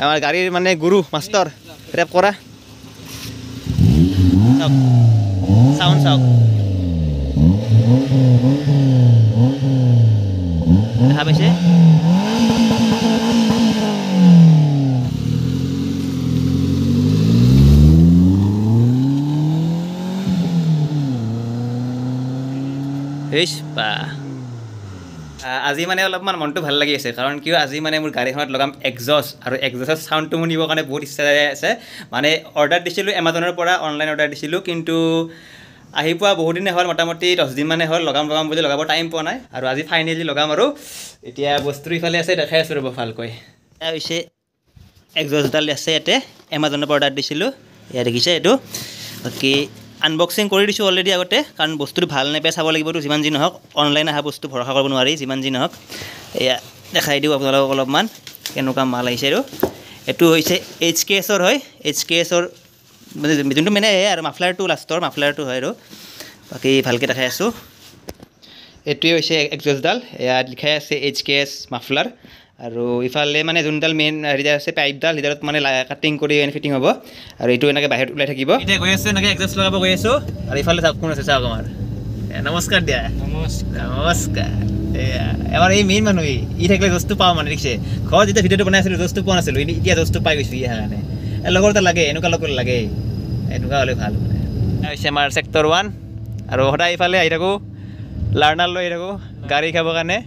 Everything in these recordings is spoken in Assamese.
আমার গাড়ির মানে গুরু মাস্টার রেপ করা সাউন্ড চাওক দেখা পাইছে আজি মানে অলপমান মনটো ভাল লাগি আছে কাৰণ কিয় আজি মানে মোৰ গাড়ীখনত লগাম এক্সজষ্ট আৰু এক্সজষ্টৰ চাউণ্ডটো মোৰ নিবৰ কাৰণে বহুত ইচ্ছা আছে মানে অৰ্ডাৰ দিছিলোঁ এমাজনৰ পৰা অনলাইন অৰ্ডাৰ দিছিলোঁ কিন্তু আহি পোৱা বহুদিনে হ'ল মোটামুটি 10 দিন মানে হ'ল লগাম বুলি লগাব টাইম পোৱা নাই আৰু আজি ফাইনেলি লগাম আৰু এতিয়া বস্তুটো ইফালে আছে দেখাই আছোঁ ৰ'ব ভালকৈ এয়া হৈছে এক্সজষ্টডাল আছে ইয়াতে এমাজনৰ পৰা অৰ্ডাৰ দিছিলোঁ এয়া দেখিছে এইটো বাকী আনবক্সিং কৰি দিছোঁ অলৰেডি আগতে কাৰণ বস্তুটো ভাল নাপাই চাব লাগিবতো যিমান যি নহওক অনলাইন অহা বস্তু ভৰসা কৰিব নোৱাৰি যিমান যি নহওক এয়া দেখাই দিওঁ আপোনালোকক অলপমান কেনেকুৱা মাল আহিছে আৰু এইটো হৈছে HKSৰ হয় HKSৰ মানে যোনটো মানে আৰু মাফলাৰটো লাষ্টৰ মাফলাৰটো হয় আৰু বাকী ভালকৈ দেখাই আছোঁ এইটোৱে হৈছে এক্সজষ্টডাল এয়া লিখাই আছে HKS মাফলাৰ আৰু ইফালে মানে যোনডাল মেইন হেৰি আছে পাইপডাল সিডালত মানে কাটিং কৰি ফিটিং হ'ব আৰু এইটো এনেকৈ বাহিৰত ওলাই থাকিব এতিয়া গৈ আছোঁ এনেকৈ এক্সজষ্ট লগাব গৈ আছোঁ আৰু ইফালে চাওক কোন আছে চাওক আমাৰ নমস্কাৰ দিয়া নমস্কাৰ এয়া এবাৰ এই মেইন মানুহ ই থাকিলে জষ্টটো পাওঁ মানে দেখিছে ঘৰত যেতিয়া ভিডিঅ'টো বনাই আছিলোঁ জষ্টটো পোৱা নাছিলোঁ এতিয়া জষ্টটো পাই গৈছোঁ ইয়াৰ কাৰণে লগৰ এটা লাগে এনেকুৱা লগৰ লাগে এনেকুৱা হ'লে ভাল মানে হৈছে আমাৰ ছেক্টৰ 1 আৰু সদায় ইফালে আহি থাকোঁ লাৰ্ণাৰ লৈ আহি থাকোঁ গাড়ী খাবৰ কাৰণে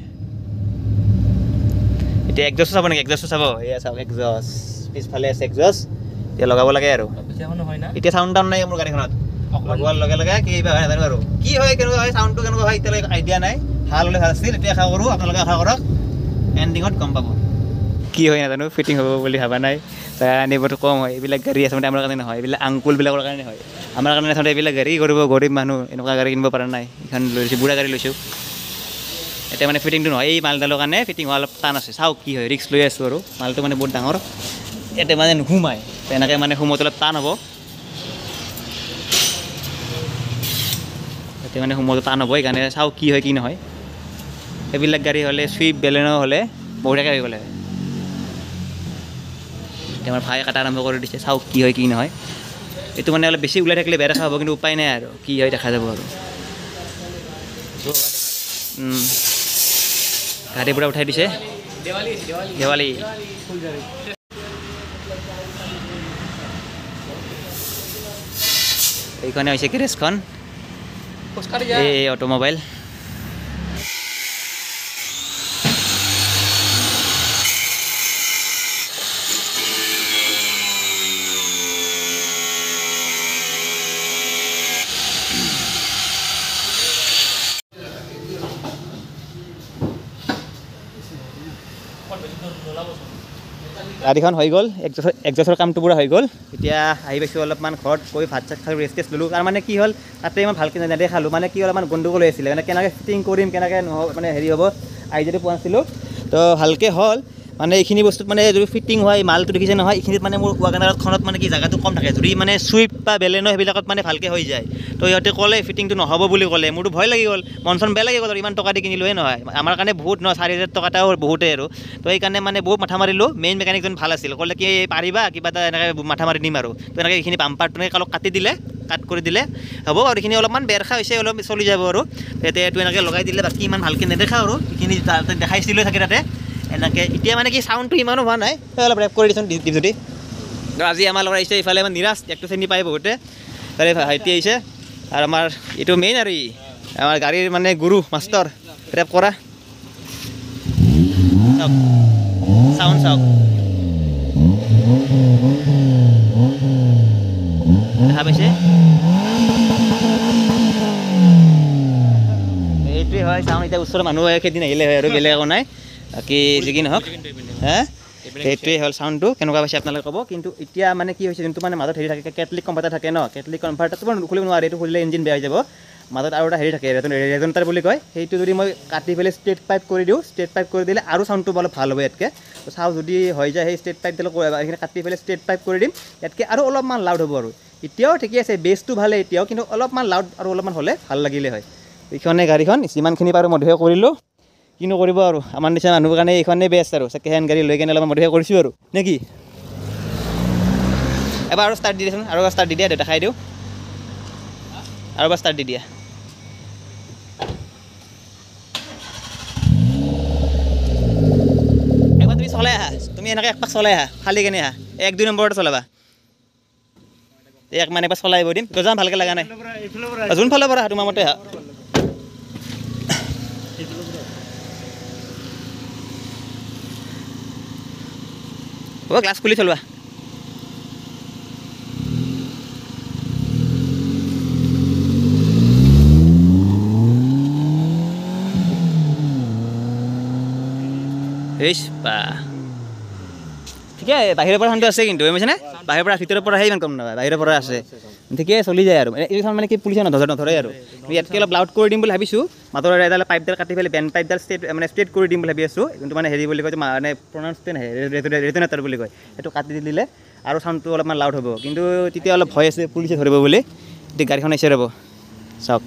এতিয়া এক্সজষ্ট চাব নেকি এক্সজষ্ট চাব এয়া চাওক এক্সজষ্ট পিছফালে আছে এক্সজষ্ট এতিয়া লগাব লাগে আৰু এতিয়া চাউণ্ড টাউন নাই মোৰ গাড়ীখনত লগোৱাৰ লগে লগে কিবা হয় নাজানো আৰু কি হয় কেনেকুৱা হয় চাউণ্ডটো কেনেকুৱা হয় এতিয়ালৈকে আইডিয়া নাই ভাল হ'লে ভাল আছিল এতিয়া আশা কৰোঁ আপোনালোকে আশা কৰক এণ্ডিঙত গম পাব কি হয় নাজানো ফিটিং হ'ব বুলি ভাবা নাই আনিবতো কম হয় এইবিলাক গাড়ী আচলতে আমাৰ কাৰণে নহয় এইবিলাক আংকুলবিলাকৰ কাৰণে হয় আমাৰ কাৰণে আচলতে এইবিলাক গাড়ী কৰিব গৰীব মানুহ এনেকুৱা গাড়ী কিনিব পৰা নাই এইখন লৈছোঁ বুঢ়া গাড়ী লৈছোঁ এতিয়া মানে ফিটিংটো নহয় এই মালডালৰ কাৰণে ফিটিং হোৱা অলপ টান আছে চাওক কি হয় ৰিক্স লৈ আছোঁ আৰু মালটো মানে বহুত ডাঙৰ ইয়াতে মানে নুসুমায় তেনেকৈ মানে সোমোৱাটো অলপ টান হ'ব ইয়াতে মানে সোমোৱাটো টান হ'ব সেইকাৰণে চাওক কি হয় কি নহয় এইবিলাক গাড়ী হ'লে চুইফ্ট বেলেনো হ'লে বঢ়িয়াকৈ হৈ গ'লে এতিয়া আমাৰ ভাই কাটা আৰম্ভ কৰি দিছে চাওক কি হয় কি নহয় এইটো মানে অলপ বেছি ওলাই থাকিলে বেয়া দেখা হ'ব কিন্তু উপায় নাই আৰু কি হয় দেখা যাব আৰু গাড়ী পৰা উঠাই দিছে দেৱালী এইখনে হৈছে গেৰেজখন এই অটোমোবাইল গাড়ীখন হৈ গ'ল এক্সজষ্টৰ কামটো পূৰা হৈ গ'ল এতিয়া আহি পাইছোঁ অলপমান ঘৰত গৈ ভাত চাত খাই ৰেষ্ট ল'লোঁ তাৰ মানে কি হ'ল তাতে ইমান ভালকৈ নেদেখালোঁ মানে কি হ'ল অলপমান গণ্ডগোল হৈ আছিলে মানে কেনেকৈ ফিটিং কৰিম কেনেকৈ মানে হেৰি হ'ব আইডিয়াটো পোৱা নাছিলোঁ তো ভালকৈ হ'ল মানে এইখিনি বস্তুত মানে যদি ফিটিং হয় মালটো দেখিছে নহয় এইখিনিত মানে মোৰ ৱাগনাৰখনত মানে কি জেগাটো কম থাকে যদি মানে চুইফ্ট বা বেলেনো সেইবিলাকত মানে ভালকৈ হৈ যায় তো সিহঁতে ক'লে ফিটিংটো নহ'ব বুলি ক'লে মোৰতো ভয় লাগি গ'ল মন চন বেয়া লাগি গ'ল আৰু ইমান টকা দি কিনিলোৱে নহয় আমাৰ কাৰণে বহুত ন 4,000 টকা এটাও বহুতেই আৰু তো সেইকাৰণে মানে বহুত মাথা মাৰিলোঁ মেইন মেকানিকজন ভাল আছিল ক'লে কি পাৰিবা কিবা এটা এনেকৈ মাথা মাৰি দিম আৰু তো এনেকৈ এইখিনি বাম্পাৰটো অলপ কাটি দিলে কাট কৰি দিলে হ'ব আৰু এইখিনি অলপমান বেৰখা হৈছে অলপ চলি যাব আৰু তেতিয়া এইটো এনেকৈ লগাই দিলে বাকী ইমান ভালকৈ নেদেখা আৰু এইখিনি দেখাইছিলোঁ থাকে তাতে এনেকৈ এতিয়া মানে কি চাউণ্ডটো ইমানো হোৱা নাই অলপ ৰেপ কৰি দিছোঁ দিম যদি আজি আমাৰ লগত আহিছে ইফালে ইমান নিৰাজ একটো চিনি পায় বহুতে তাৰে ভাইটি আহিছে আৰু আমাৰ এইটো মেইন আৰু আমাৰ গাড়ীৰ মানে গুৰু মাষ্টৰ ৰেপ কৰা চাওক চাউণ্ড চাওক দেখা পাইছে এইটোৱে হয় চাউণ্ড এতিয়া ওচৰৰ মানুহ সেইদিন আহিলে হয় আৰু বেলেগ একো নাই বাকী যি কি নহওক সেইটোৱে হ'ল চাউণ্ডটো কেনেকুৱা পাইছে আপোনালোকে ক'ব কিন্তু এতিয়া মানে কি হৈছে যোনটো মানে মাজত হেৰি থাকে কেটলিক কনভাৰ্টাৰ থাকে ন কেটলিক কনভাৰ্টাৰটো খুলিব নোৱাৰে এইটো খুলিলে ইঞ্জিন বেয়া হৈ যাব মাজত আৰু এটা হেৰি থাকে ৰেজনেটাৰ বুলি কয় সেইটো যদি মই কাটি পেলাই ষ্ট্ৰেট পাইপ কৰি দিওঁ ষ্ট্ৰেট পাইপ কৰি দিলে আৰু চাউণ্ডটো অলপ ভাল হ'ব ইয়াতকৈ তো চাওঁ যদি হৈ যায় সেই ষ্ট্ৰেট পাইপডাল এইখিনি কাটি পেলাই ষ্ট্ৰেট পাইপ কৰি দিম ইয়াতকৈ আৰু অলপমান লাউড হ'ব আৰু এতিয়াও ঠিকে আছে বেছটো ভালে এতিয়াও কিন্তু অলপমান লাউড আৰু অলপমান হ'লে ভাল লাগিলে হয় এইখনে গাড়ীখন যিমানখিনি পাৰোঁ মডিফাই কৰিলোঁ কিনো কৰিব আৰু আমাৰ নিচিনা মানুহৰ কাৰণে এইখনেই বেষ্ট আৰু ছেকেণ্ড হেণ্ড গাড়ী লৈ কিনে অলপমান মডিফাই কৰিছোঁ আৰু নে কি এবাৰ আৰু ষ্টাৰ্ট দি দিয়াচোন আৰু এবাৰ ষ্টাৰ্ট দি দিয়া দেখাই দিওঁ আৰু এবাৰ ষ্টাৰ্ট দি দিয়া একবাৰ তুমি চলাই আহা তুমি এনেকৈ একপাক চলাই আহা খালি কেনে আহা 1-2 নম্বৰতে চলাবা এক মানে এবাৰ চলাই আহিব দিম গজাম ভালকৈ লগা নাই যোনফালৰ পৰা তোমাৰ মতে আহা হ'ব গ্লাছ খুলি চলোৱা ঠিকে বাহিৰৰ পৰা শান্ত আছে কিন্তু বুজিছেনে বাহিৰৰ পৰা ভিতৰৰ পৰাহে ইমান কম নহয় বাহিৰৰ পৰা আছে ঠিকে চলি যায় আৰু এইখন মানে কি পুলিচে নধৰে আৰু ইয়াতকৈ অলপ লাউড কৰি দিম বুলি ভাবিছোঁ মাতৰ এডাল পাইপডাল কাটি পেলাই বেণ্ড পাইপডাল ষ্ট্ৰেট কৰি দিম বুলি ভাবি আছোঁ কিন্তু মানে হেৰি বুলি কয় মানে প্ৰনাউন্সটো নাহে ৰেজনেটাৰ বুলি কয় সেইটো কাটি দিলে আৰু চাউণ্ডটো অলপমান লাউড হ'ব কিন্তু তেতিয়া অলপ ভয় আছে পুলিচে ধৰিব বুলি এতিয়া গাড়ীখন আহিছে ৰ'ব চাওক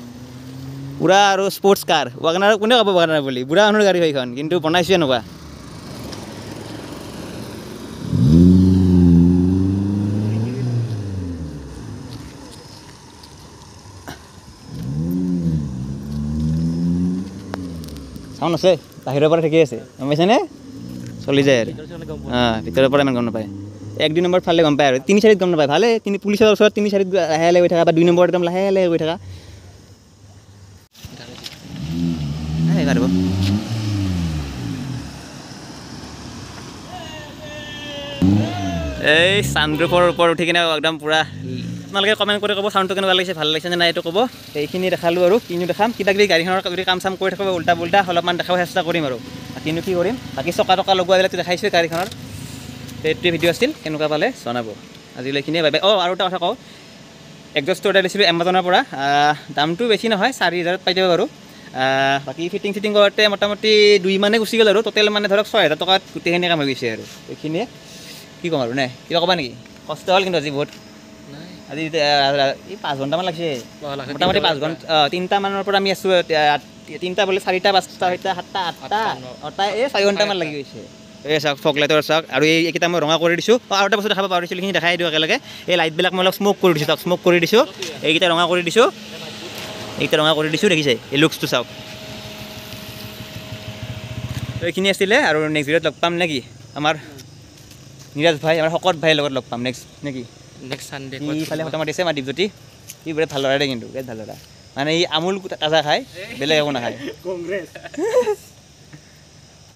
পূৰা আৰু স্পৰ্টছ কাৰ ৱাগনাৰ কোনে ক'ব ৱাগনাৰ বুলি বুঢ়া মানুহৰ গাড়ী হয় এইখন কিন্তু বনাইছোঁ এনেকুৱা চাউণ্ড আছে বাহিৰৰ পৰা ঠিকেই আছে গম পাইছেনে চলি যায় আৰু ভিতৰৰ পৰা ইমান গম নাপায় 1-2 নম্বৰ ফালে গম পায় আৰু 3-4 গম নাপায় ভালে পুলিচৰ ওচৰত 3-4 লাহে লাহে গৈ থকা বা 2 নম্বৰ একদম লাহে লাহে গৈ থকা এই চানৰুফৰ ওপৰত উঠি কিনে একদম পূৰা আপোনালোকে কমেণ্ট কৰি ক'ব চাউণ্ডটো কেনেকুৱা লাগিছে ভাল লাগিছে নে নাই এইটো ক'ব এইখিনি দেখালোঁ আৰু কিনো দেখাম কিবা কিবি গাড়ীখনৰ যদি কাম চাম কৰি থাকিব উল্টা পুল্টা অলপমান দেখাব চেষ্টা কৰিম আৰু কিনো কি কৰিম বাকী চকা টকা লগোৱাবিলাকতো দেখাইছোঁ গাড়ীখনৰ সেইটোৱে ভিডিঅ' আছিল কেনেকুৱা পালে জনাব আজিলৈ এইখিনিয়ে বাই আৰু এটা কথা কওঁ একজষ্টটো অৰ্ডাৰ দিছিলোঁ এমাজনৰ পৰা দামটো বেছি নহয় 4,000ত পাই যাব বাৰু বাকী ফিটিং কৰোঁতে মোটামুটি 2 মানে গুচি গ'ল আৰু টোটেল মানে ধৰক 6,000 টকাত গোটেইখিনি কাম হৈ গৈছে আৰু এইখিনিয়ে কি ক'ম আৰু নে কিবা ক'বা নেকি কষ্ট হ'ল কিন্তু আজি বহুত আজি 5 ঘণ্টামান লাগিছে মোটামুটি 5 ঘণ্টা 3টা মানৰ পৰা আমি আছোঁ 3টা বোলে 4টা 5টা 6টা 7টা 8টা 4 ঘণ্টামান লাগি গৈছে এই চাওক ফগ লাইটৰ চাওক আৰু এইকেইটা মই ৰঙা কৰি দিছোঁ আৰু এটা বস্তু দেখাব পাৰিছিলোঁ সেইখিনি দেখাই দিওঁ একেলগে এই লাইটবিলাক মই অলপ স্ম'ক কৰি দিছোঁ চাওক স্ম'ক কৰি দিছোঁ এইকেইটা ৰঙা কৰি দিছোঁ দেখিছে এই লুকছটো চাওক এইখিনি আছিলে আৰু নেক্সট ভিডিঅ'ত লগ পাম নেকি আমাৰ নিৰাজ ভাই আমাৰ শকত ভাইৰ লগত লগ পাম নেক্সট চানডে ইফালে ফটো মাতিছে আমাৰ দীপজ্যোতি ই বিৰাট ভাল ল'ৰা দে কিন্তু বিৰাট ভাল ল'ৰা মানে ই আমুল তাজা খায় বেলেগ একো নাখায়